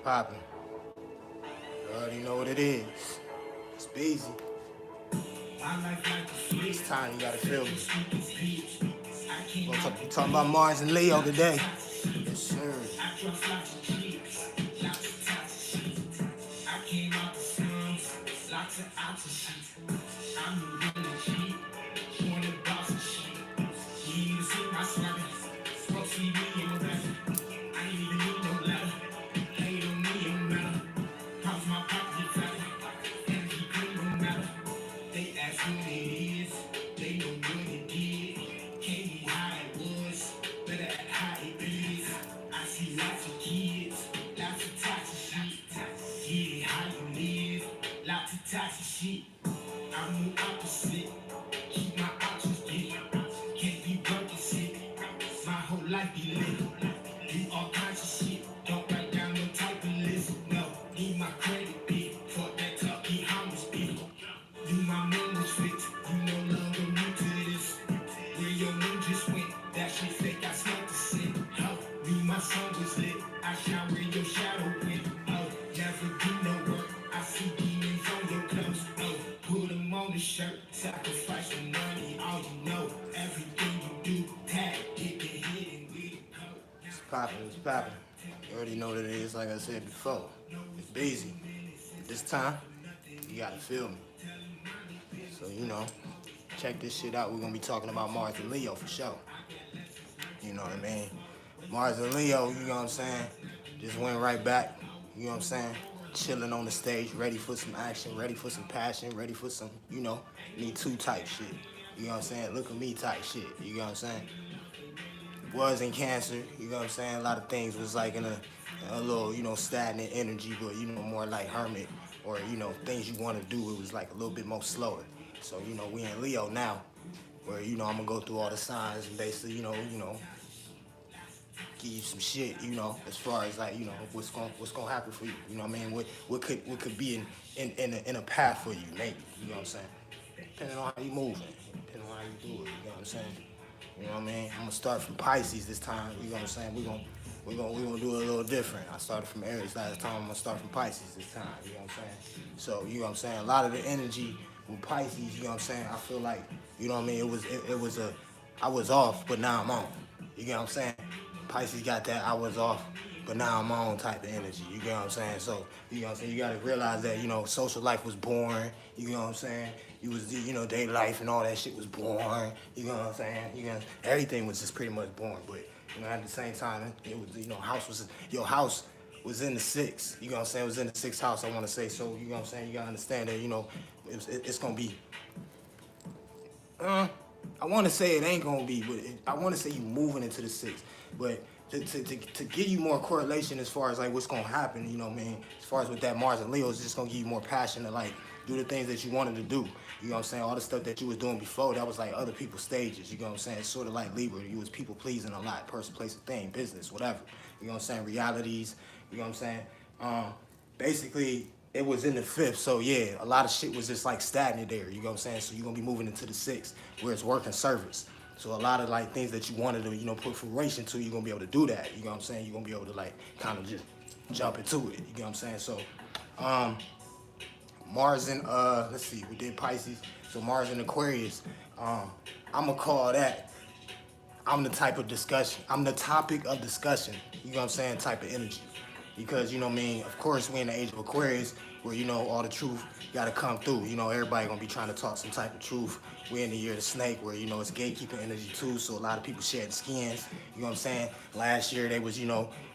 Poppin'. You already know what it is. It's busy. It's time you gotta feel me. We talking about Mars and Leo today. Yes, sir. It's poppin', it's poppin'. You already know what it is, like I said before. It's busy. This time, you gotta feel me. So, check this shit out. We're gonna be talking about Mars and Leo for sure. You know what I mean? Mars and Leo, you know what I'm saying? Just went right back, you know what I'm saying? Chilling on the stage, ready for some action, ready for some passion, ready for some, Me Too type shit. You know what I'm saying? Look at me type shit. You know what I'm saying? Was in Cancer, you know what I'm saying? A lot of things was like in a little, stagnant energy, but, more like hermit or, things you want to do, it was like a little bit more slower. So, we in Leo now, where, I'm going to go through all the signs and basically, give you some shit, as far as like, what's gonna happen for you. You know what I mean? What could be in a path for you, maybe. You know what I'm saying? Depending on how you moving, depending on how you do it. You know what I'm saying? You know what I mean? I'm gonna start from Pisces this time. You know what I'm saying? We're gonna do it a little different. I started from Aries last time. I'm gonna start from Pisces this time. You know what I'm saying? So you know what I'm saying? A lot of the energy with Pisces, you know what I'm saying? I feel like, you know what I mean? I was off, but now I'm on. You know what I'm saying? Pisces got that I was off, but now I'm on type of energy. You know what I'm saying? So, you know what I'm saying? You gotta realize that, social life was boring. You know what I'm saying? You was, day life and all that shit was boring. You know what I'm saying? Everything was just pretty much boring. But, at the same time, it was, your house was in the sixth. You know what I'm saying? It was in the sixth house, I want to say. So, you know what I'm saying? You gotta understand that, it's gonna be, I want to say it ain't gonna be, but I want to say you moving into the sixth. But to give you more correlation as far as like what's gonna happen, you know what I mean? As far as with that Mars and Leo, it's just gonna give you more passion to like do the things that you wanted to do. You know what I'm saying? All the stuff that you was doing before, that was like other people's stages. You know what I'm saying? It's sort of like Libra. You was people pleasing a lot, person, place, thing, business, whatever. You know what I'm saying? Realities. You know what I'm saying? Basically, it was in the fifth, so yeah, a lot of shit was just like stagnant there. You know what I'm saying? So you're gonna be moving into the sixth, where it's work and service. So a lot of like things that you wanted to, put fruition to, you're gonna be able to do that. You know what I'm saying? You're gonna be able to like kind of just jump into it. You know what I'm saying? So Mars and let's see, we did Pisces. So Mars and Aquarius. I'm gonna call that I'm the type of discussion. I'm the topic of discussion. You know what I'm saying? Type of energy. Because, you know what I mean, of course, we're in the age of Aquarius where, all the truth got to come through. Everybody going to be trying to talk some type of truth. We're in the year of the snake where, it's gatekeeping energy too. So a lot of people shed skins. You know what I'm saying? Last year, they was,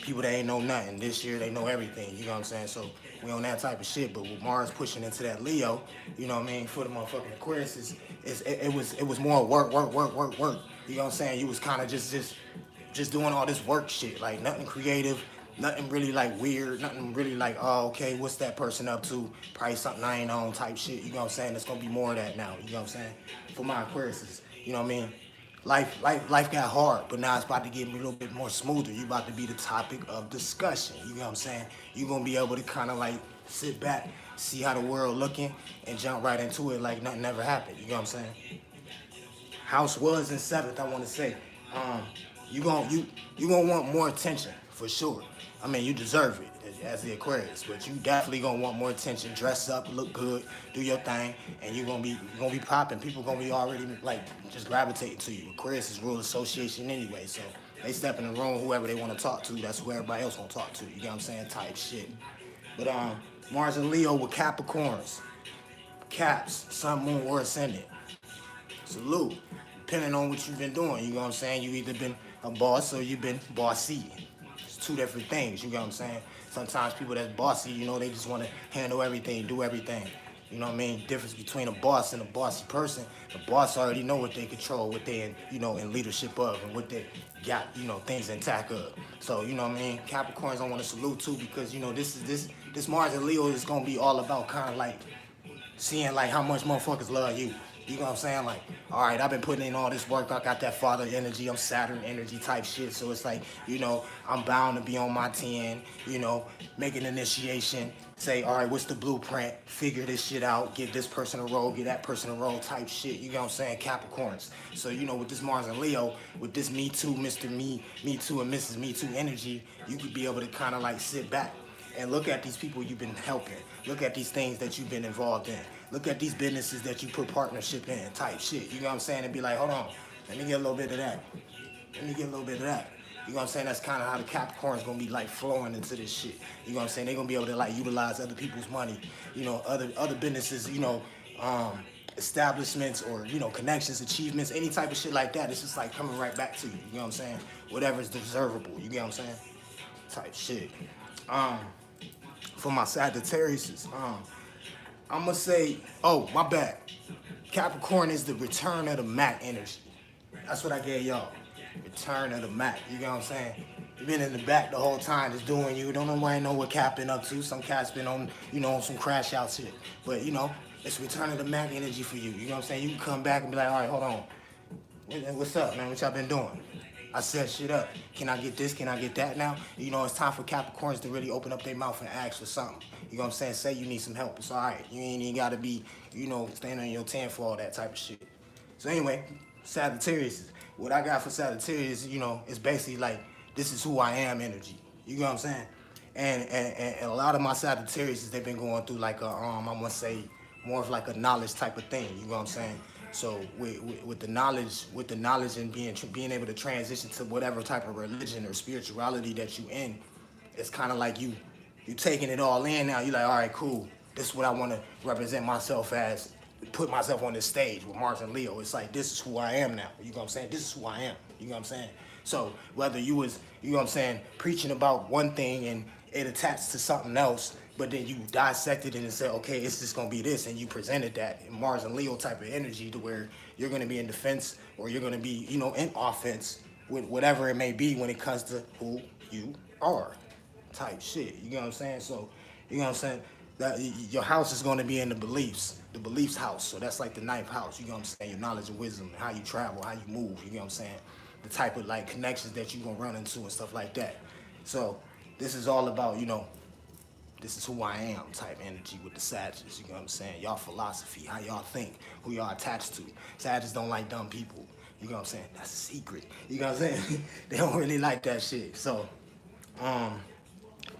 people that ain't know nothing. This year, they know everything. You know what I'm saying? So we on that type of shit. But with Mars pushing into that Leo, you know what I mean, for the motherfucking Aquarius, it was more work. You know what I'm saying? You was kind of just doing all this work shit. Like nothing creative. Nothing really like weird, nothing really like, oh, okay, what's that person up to? Probably something I ain't on type shit, you know what I'm saying? There's gonna be more of that now, you know what I'm saying? For my Aquariuses, you know what I mean? Life got hard, but now it's about to get a little bit more smoother. You about to be the topic of discussion, you know what I'm saying? You're gonna be able to kind of like sit back, see how the world looking, and jump right into it like nothing ever happened, you know what I'm saying? House was in seventh, I wanna say. You gonna want more attention for sure. I mean, you deserve it as the Aquarius, but you definitely gonna want more attention. Dress up, look good, do your thing, and you're gonna be popping. People gonna be already like just gravitating to you. Aquarius is rule association anyway, so they step in the room, whoever they want to talk to, that's who everybody else gonna talk to. You get what I'm saying? Type shit. But Mars and Leo with Capricorns, Caps, Sun, Moon, or Ascendant. Salute. Depending on what you've been doing, you know what I'm saying? You either been a boss or you've been bossy. It's two different things, you know what I'm saying? Sometimes people that's bossy, they just want to handle everything, do everything. You know what I mean? Difference between a boss and a bossy person. The boss already know what they control, what they in leadership of, and what they got, things intact of. So, you know what I mean? Capricorns I want to salute too, because this Mars and Leo is gonna be all about kind of like seeing like how much motherfuckers love you. You know what I'm saying? Like, all right, I've been putting in all this work. I got that father energy. I'm Saturn energy type shit. So it's like, I'm bound to be on my 10, make an initiation. Say, all right, what's the blueprint? Figure this shit out. Give this person a role. Give that person a role type shit. You know what I'm saying? Capricorns. So, with this Mars and Leo, with this Me Too, Mr. Me Too, and Mrs. Me Too energy, you could be able to kind of like sit back and look at these people you've been helping. Look at these things that you've been involved in. Look at these businesses that you put partnership in, type shit. You know what I'm saying? And be like, hold on, let me get a little bit of that. Let me get a little bit of that. You know what I'm saying? That's kind of how the Capricorn's gonna be like flowing into this shit. You know what I'm saying? They're gonna be able to like utilize other people's money. Other businesses, establishments or, connections, achievements, any type of shit like that. It's just like coming right back to you. You know what I'm saying? Whatever's deservable. You get what I'm saying? Type shit. For my Sagittarius, I'm gonna say, oh, my bad. Capricorn is the return of the Mac energy. That's what I gave y'all. Return of the Mac. You know what I'm saying? You've been in the back the whole time just doing you. Don't nobody know what Cap been up to. Some Cap's been on, on some crash out shit. But, it's return of the Mac energy for you. You know what I'm saying? You can come back and be like, all right, hold on. What's up, man? What y'all been doing? I set shit up. Can I get this? Can I get that now? It's time for Capricorns to really open up their mouth and ask for something. You know what I'm saying? Say you need some help. It's all right. You ain't even got to be, standing on your 10 for all that type of shit. So anyway, Sagittarius. What I got for Sagittarius, is basically like, this is who I am energy. You know what I'm saying? And a lot of my Sagittarius, they've been going through like I'm going to say, more of like a knowledge type of thing. You know what I'm saying? So with the knowledge and being able to transition to whatever type of religion or spirituality that you in, it's kind of like you taking it all in now. You're like, all right, cool. This is what I want to represent myself as. Put myself on this stage with Mars and Leo. It's like, this is who I am now. You know what I'm saying? This is who I am. You know what I'm saying? So whether you was, preaching about one thing and it attached to something else, but then you dissected it and said, okay, it's just gonna be this, and you presented that in Mars and Leo type of energy to where you're gonna be in defense or you're gonna be, in offense with whatever it may be when it comes to who you are, type shit. You know what I'm saying? So, you know what I'm saying? That your house is gonna be in the beliefs house. So that's like the 9th house. You know what I'm saying? Your knowledge and wisdom, how you travel, how you move. You know what I'm saying? The type of like connections that you gonna run into and stuff like that. So this is all about, this is who I am type energy with the Sagittarius. You know what I'm saying? Y'all philosophy, how y'all think, who y'all attached to. Sagittarius don't like dumb people. You know what I'm saying? That's a secret. You know what I'm saying? They don't really like that shit. So,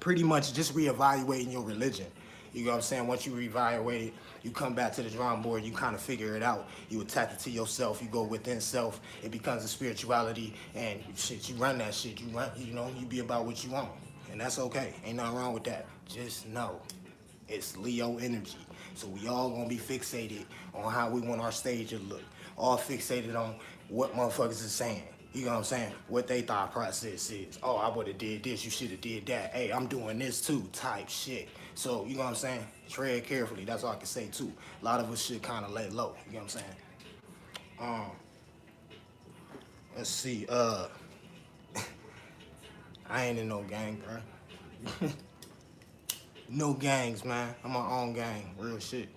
pretty much just reevaluating your religion. You know what I'm saying? Once you reevaluate it, you come back to the drawing board, you kind of figure it out. You attach it to yourself, you go within self, it becomes a spirituality, and shit, you run that shit. You run, you be about what you want. And that's okay. Ain't nothing wrong with that. Just know it's Leo energy. So we all gonna be fixated on how we want our stage to look. All fixated on what motherfuckers is saying. You know what I'm saying? What they thought process is. Oh, I would've did this, you should've did that. Hey, I'm doing this too, type shit. So, you know what I'm saying? Tread carefully, that's all I can say too. A lot of us should kind of lay low, you know what I'm saying? Let's see, I ain't in no gang, bro. No gangs, man. I'm my own gang, real shit.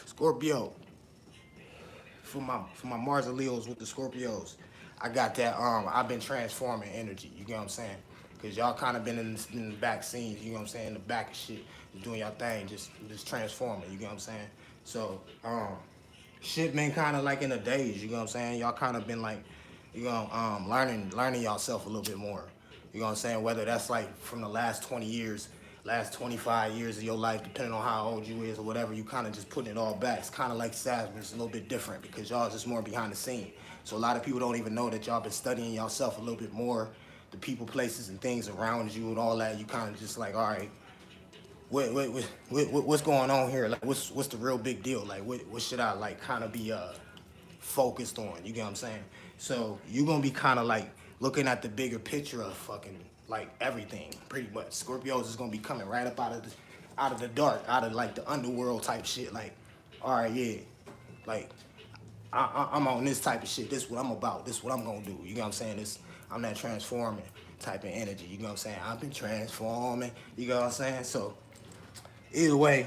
Scorpio. For my Mars and Leos with the Scorpios, I got that, I've been transforming energy, you know what I'm saying? Cause y'all kind of been in the back scenes, you know what I'm saying? In the back of shit, doing y'all thing, just transforming, you know what I'm saying? So, shit been kind of like in the days, you know what I'm saying? Y'all kind of been like, Learning yourself a little bit more. You know what I'm saying? Whether that's like from the last 20 years, last 25 years of your life, depending on how old you is or whatever, you kind of just putting it all back. It's kind of like Saz, but it's a little bit different because y'all just more behind the scene. So a lot of people don't even know that y'all been studying yourself a little bit more, the people, places, and things around you and all that. You kind of just like, all right, what's going on here? Like, what's the real big deal? Like, what should I like kind of be focused on? You get what I'm saying? So you're gonna be kind of like looking at the bigger picture of fucking like everything, pretty much. Scorpios is gonna be coming right up out of the dark, out of like the underworld type shit. Like, all right, yeah, like I'm on this type of shit. This is what I'm about. This is what I'm gonna do. You know what I'm saying? I'm that transforming type of energy. You know what I'm saying? I've been transforming. You know what I'm saying? So either way,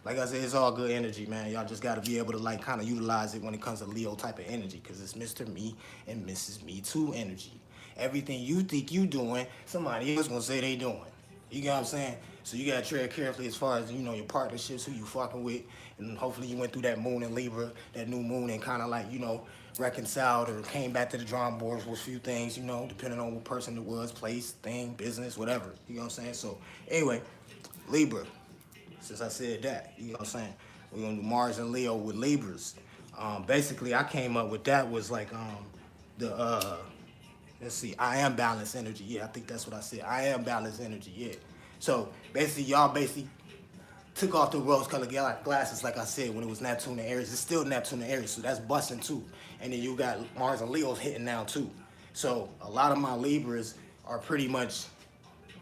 like I said, it's all good energy, man. Y'all just gotta be able to like kind of utilize it when it comes to Leo type of energy, cause it's Mr. Me and Mrs. Me Too energy. Everything you think you doing, somebody else gonna say they doing. You get what I'm saying? So you gotta tread carefully as far as your partnerships, who you fucking with, and hopefully you went through that moon in Libra, that new moon, and kind of like reconciled or came back to the drawing boards with a few things, depending on what person it was, place, thing, business, whatever. You know what I'm saying? So anyway, Libra. Since I said that, you know what I'm saying? We're gonna do Mars and Leo with Libras. Basically, I came up with that was like the let's see, I am balanced energy. Yeah, I think that's what I said. I am balanced energy. Yeah. So basically, y'all basically took off the rose-colored glasses, like I said, when it was Neptune and Aries. It's still Neptune and Aries, so that's busting too. And then you got Mars and Leo's hitting now too. So a lot of my Libras are pretty much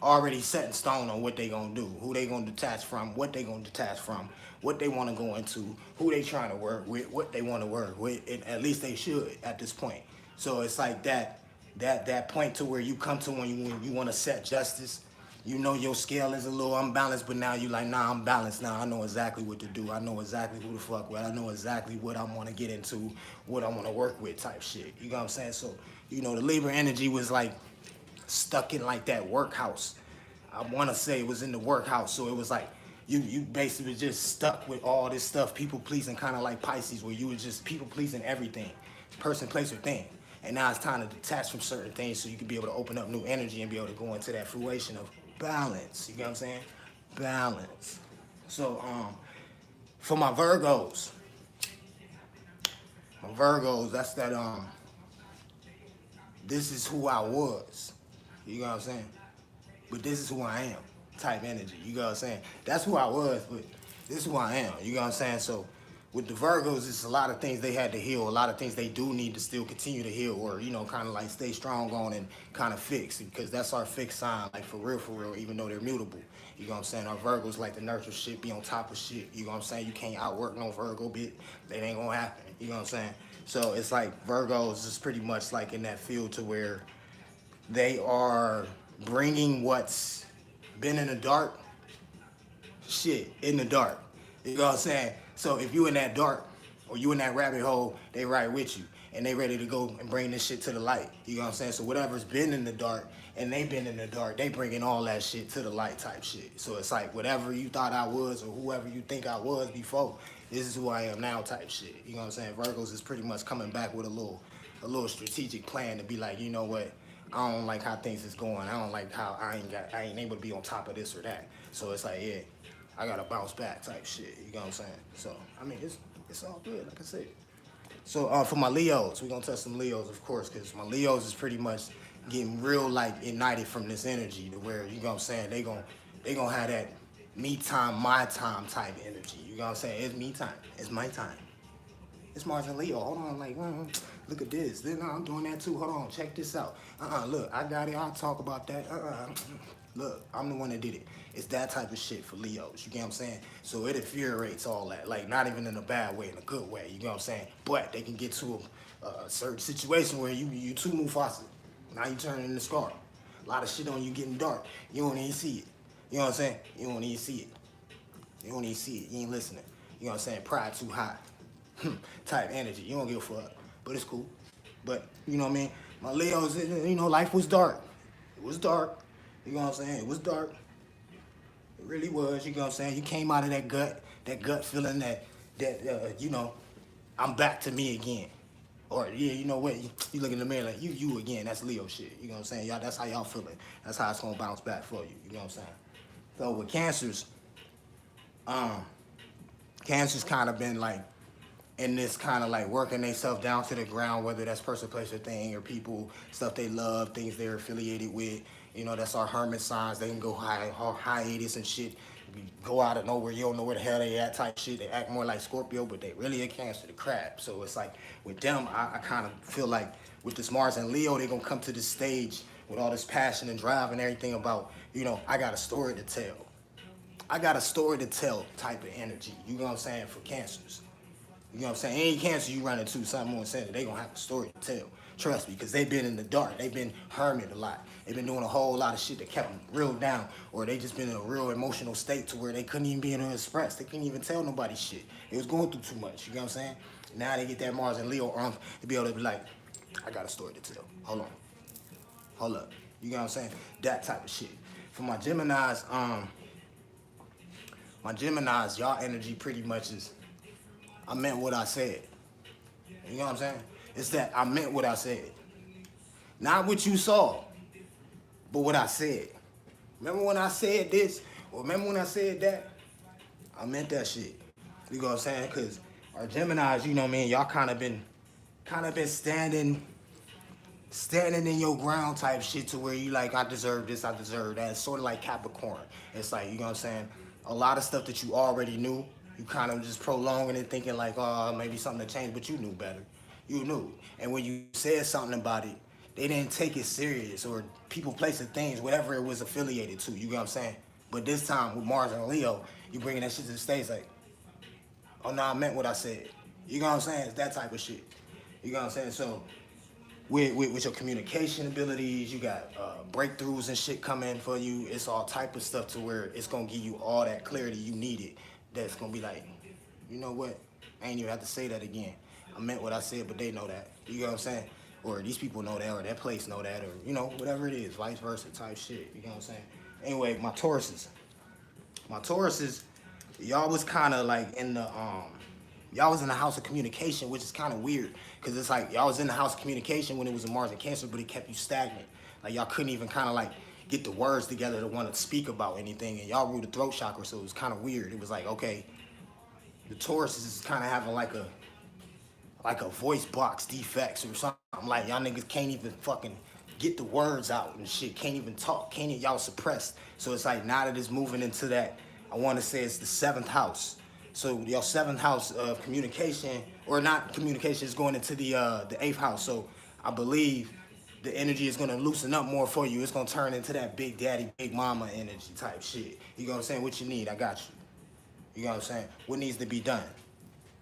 already set in stone on what they gonna do, who they gonna detach from, what they gonna detach from, what they want to go into, who they trying to work with, what they want to work with. And at least they should at this point. So it's like that point to where you come to when you want to set justice. You know your scale is a little unbalanced, but now you like, nah, I'm balanced now. I know exactly what to do. I know exactly who to fuck with. I know exactly what I want to get into, what I want to work with type shit. You know what I'm saying? So, the Libra energy was like stuck in like that workhouse. I want to say it was in the workhouse. So it was like you basically just stuck with all this stuff, people pleasing, kind of like Pisces, where you were just people pleasing everything, person, place, or thing. And now it's time to detach from certain things so you can be able to open up new energy and be able to go into that fruition of balance. You get what I'm saying? Balance. So for my Virgos, that's that this is who I was. You know what I'm saying? But this is who I am type energy. You know what I'm saying? That's who I was, but this is who I am. You know what I'm saying? So with the Virgos, it's a lot of things they had to heal, a lot of things they do need to still continue to heal, or, kind of like stay strong on and kind of fix, because that's our fixed sign, like for real, even though they're mutable. You know what I'm saying? Our Virgos like to nurture shit, be on top of shit. You know what I'm saying? You can't outwork no Virgo bit. That ain't gonna happen. You know what I'm saying? So it's like Virgos is pretty much like in that field to where they are bringing what's been in the dark, shit, in the dark. You know what I'm saying? So if you in that dark or you in that rabbit hole, they right with you. And they ready to go and bring this shit to the light. You know what I'm saying? So whatever's been in the dark and they been in the dark, they bringing all that shit to the light type shit. So it's like whatever you thought I was or whoever you think I was before, this is who I am now type shit. You know what I'm saying? Virgos is pretty much coming back with a little strategic plan to be like, you know what? I don't like how things is going. I don't like how I ain't able to be on top of this or that. So it's like, yeah, I gotta bounce back type shit. You know what I'm saying? So I mean, it's all good, like I said. So for my Leos, we're gonna touch some Leos, of course, because my Leos is pretty much getting real like ignited from this energy to where, you know what I'm saying, they gonna have that me time, my time type energy. You know what I'm saying? It's me time. It's my time. It's Mars and Leo. Hold on, like, look at this. Then I'm doing that too. Hold on, check this out. Look, I got it. I'll talk about that. Look, I'm the one that did it. It's that type of shit for Leos. You get what I'm saying? So it infuriates all that. Like, not even in a bad way, in a good way. You get what I'm saying? But they can get to a certain situation where you too Mufasa. Now you turn into Scar. A lot of shit on you getting dark. You don't even see it. You know what I'm saying? You don't even see it. You don't even see it. You ain't listening. You know what I'm saying? Pride too high. Type energy. You don't give a fuck. But it's cool. But, you know what I mean? My Leos, life was dark. It was dark. You know what I'm saying? It was dark. It really was. You know what I'm saying? You came out of that gut feeling that I'm back to me again. Or yeah, you know what? You look in the mirror like you again. That's Leo shit. You know what I'm saying? Y'all, that's how y'all feeling. That's how it's gonna bounce back for you. You know what I'm saying? So with cancers, um, cancer's kind of been like in this kind of like working themselves down to the ground, whether that's person, place, or thing, or people, stuff they love, things they're affiliated with. You know, that's our hermit signs. They can go hiatus and shit. Go out of nowhere, you don't know where the hell they at type shit. They act more like Scorpio, but they really a Cancer, the crab. So it's like with them, I kind of feel like with this Mars and Leo, they're gonna come to this stage with all this passion and drive and everything about, you know, I got a story to tell. I got a story to tell type of energy. You know what I'm saying? For cancers. You know what I'm saying? Any cancer you run into, something more said, they gonna have a story to tell. Trust me, because they've been in the dark. They've been hermit a lot. They've been doing a whole lot of shit that kept them real down, or they just been in a real emotional state to where they couldn't even be able to express. They couldn't even tell nobody shit. They was going through too much. You know what I'm saying? Now they get that Mars and Leo to be able to be like, I got a story to tell. Hold on. Hold up. You know what I'm saying? That type of shit. For my Geminis, y'all energy pretty much is, I meant what I said. You know what I'm saying? It's that I meant what I said. Not what you saw, but what I said. Remember when I said this? Or remember when I said that? I meant that shit. You know what I'm saying? Because our Geminis, you know what I mean, y'all kind of been standing in your ground type shit to where you like, I deserve this, I deserve that. It's sort of like Capricorn. It's like, you know what I'm saying? A lot of stuff that you already knew, you kind of just prolonging it, thinking like, oh, maybe something to change, but you knew better. You knew. And when you said something about it, they didn't take it serious, or people, places, things, whatever it was affiliated to. You know what I'm saying? But this time with Mars and Leo, you bringing that shit to the stage like, oh no, I meant what I said. You know what I'm saying? It's that type of shit. You know what I'm saying? So with your communication abilities, you got breakthroughs and shit coming for you. It's all type of stuff to where it's gonna give you all that clarity you needed. That's gonna be like, you know what? I ain't even have to say that again. I meant what I said, but they know that. You know what I'm saying? Or these people know that, or that place know that, or you know, whatever it is, vice versa type shit. You know what I'm saying? Anyway, my Tauruses, y'all was kind of like in the y'all was in the house of communication, which is kind of weird because it's like y'all was in the house of communication when it was a Mars and Cancer, but it kept you stagnant. Like y'all couldn't even kind of like get the words together to want to speak about anything, and y'all ruled the throat chakra, so it was kind of weird. It was like, okay, the Taurus is kind of having like a voice box defects or something. Like y'all niggas can't even fucking get the words out and shit. Can't even talk. Can't even, y'all suppressed. So it's like now that it's moving into that, I want to say it's the seventh house. So your seventh house of communication, or not communication, is going into the eighth house. So I believe the energy is gonna loosen up more for you. It's gonna turn into that big daddy, big mama energy type shit. You know what I'm saying? What you need, I got you. You know what I'm saying? What needs to be done?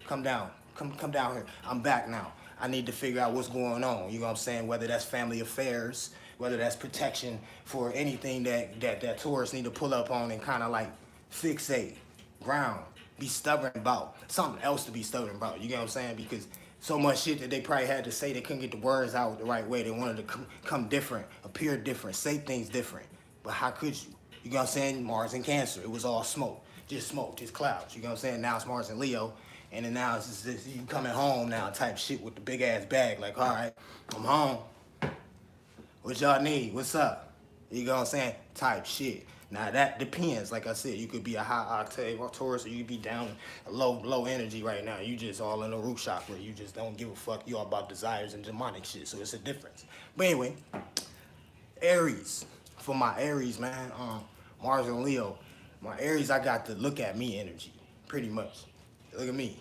Come down. Come down here. I'm back now. I need to figure out what's going on. You know what I'm saying? Whether that's family affairs, whether that's protection for anything that tourists need to pull up on and kind of like fixate, ground, be stubborn about. Something else to be stubborn about. You know what I'm saying? Because so much shit that they probably had to say, they couldn't get the words out the right way. They wanted to come different, appear different, say things different. But how could you? You know what I'm saying? Mars and Cancer. It was all smoke, just clouds. You know what I'm saying? Now it's Mars and Leo. And then now it's just this, you coming home now type shit with the big ass bag. Like, all right, I'm home. What y'all need? What's up? You know what I'm saying? Type shit. Now that depends. Like I said, you could be a high octave or Taurus, or you could be down low energy right now. You just all in the root chakra. You just don't give a fuck. You all about desires and demonic shit. So it's a difference. But anyway, Aries. For my Aries, man, Mars and Leo. My Aries, I got the look at me energy, pretty much. Look at me.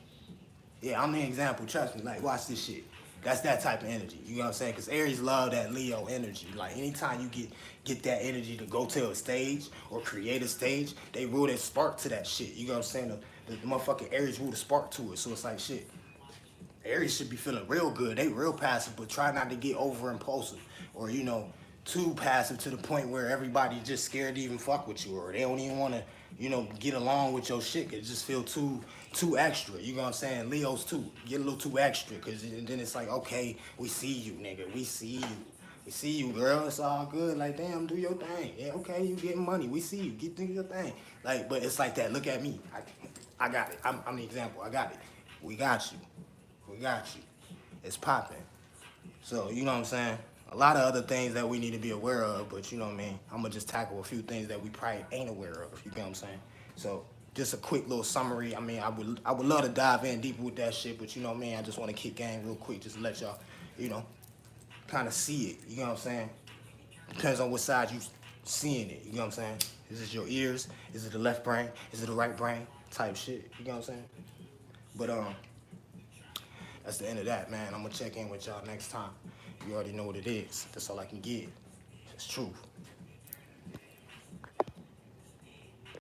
Yeah, I'm the example. Trust me. Like, watch this shit. That's that type of energy. You know what I'm saying? Because Aries love that Leo energy. Like, anytime you get that energy to go to a stage or create a stage, they rule that spark to that shit. You know what I'm saying? The motherfucking Aries rule the spark to it. So it's like, shit. Aries should be feeling real good. They real passive, but try not to get over impulsive or, you know, too passive to the point where everybody's just scared to even fuck with you, or they don't even want to, you know, get along with your shit. It just feel too extra. You know what I'm saying? Leos too get a little too extra, because then it's like, okay, we see you, nigga. We see you. We see you, girl. It's all good. Like, damn, do your thing. Yeah, okay, you getting money. We see you. Get doing your thing. Like, but it's like that. Look at me. I got it. I'm the example. I got it. We got you. We got you. it's popping. So, you know what I'm saying? A lot of other things that we need to be aware of, but you know what I mean? I'm gonna just tackle a few things that we probably ain't aware of, you get what I'm saying? So, just a quick little summary. I mean, I would love to dive in deeper with that shit, but you know what I mean? I just wanna kick game real quick, just to let y'all, you know, kind of see it, you know what I'm saying? Depends on what side you seeing it, you know what I'm saying? Is it your ears? Is it the left brain? Is it the right brain? Type shit, you know what I'm saying? But that's the end of that, man. I'm gonna check in with y'all next time. You already know what it is. That's all I can give. It's truth.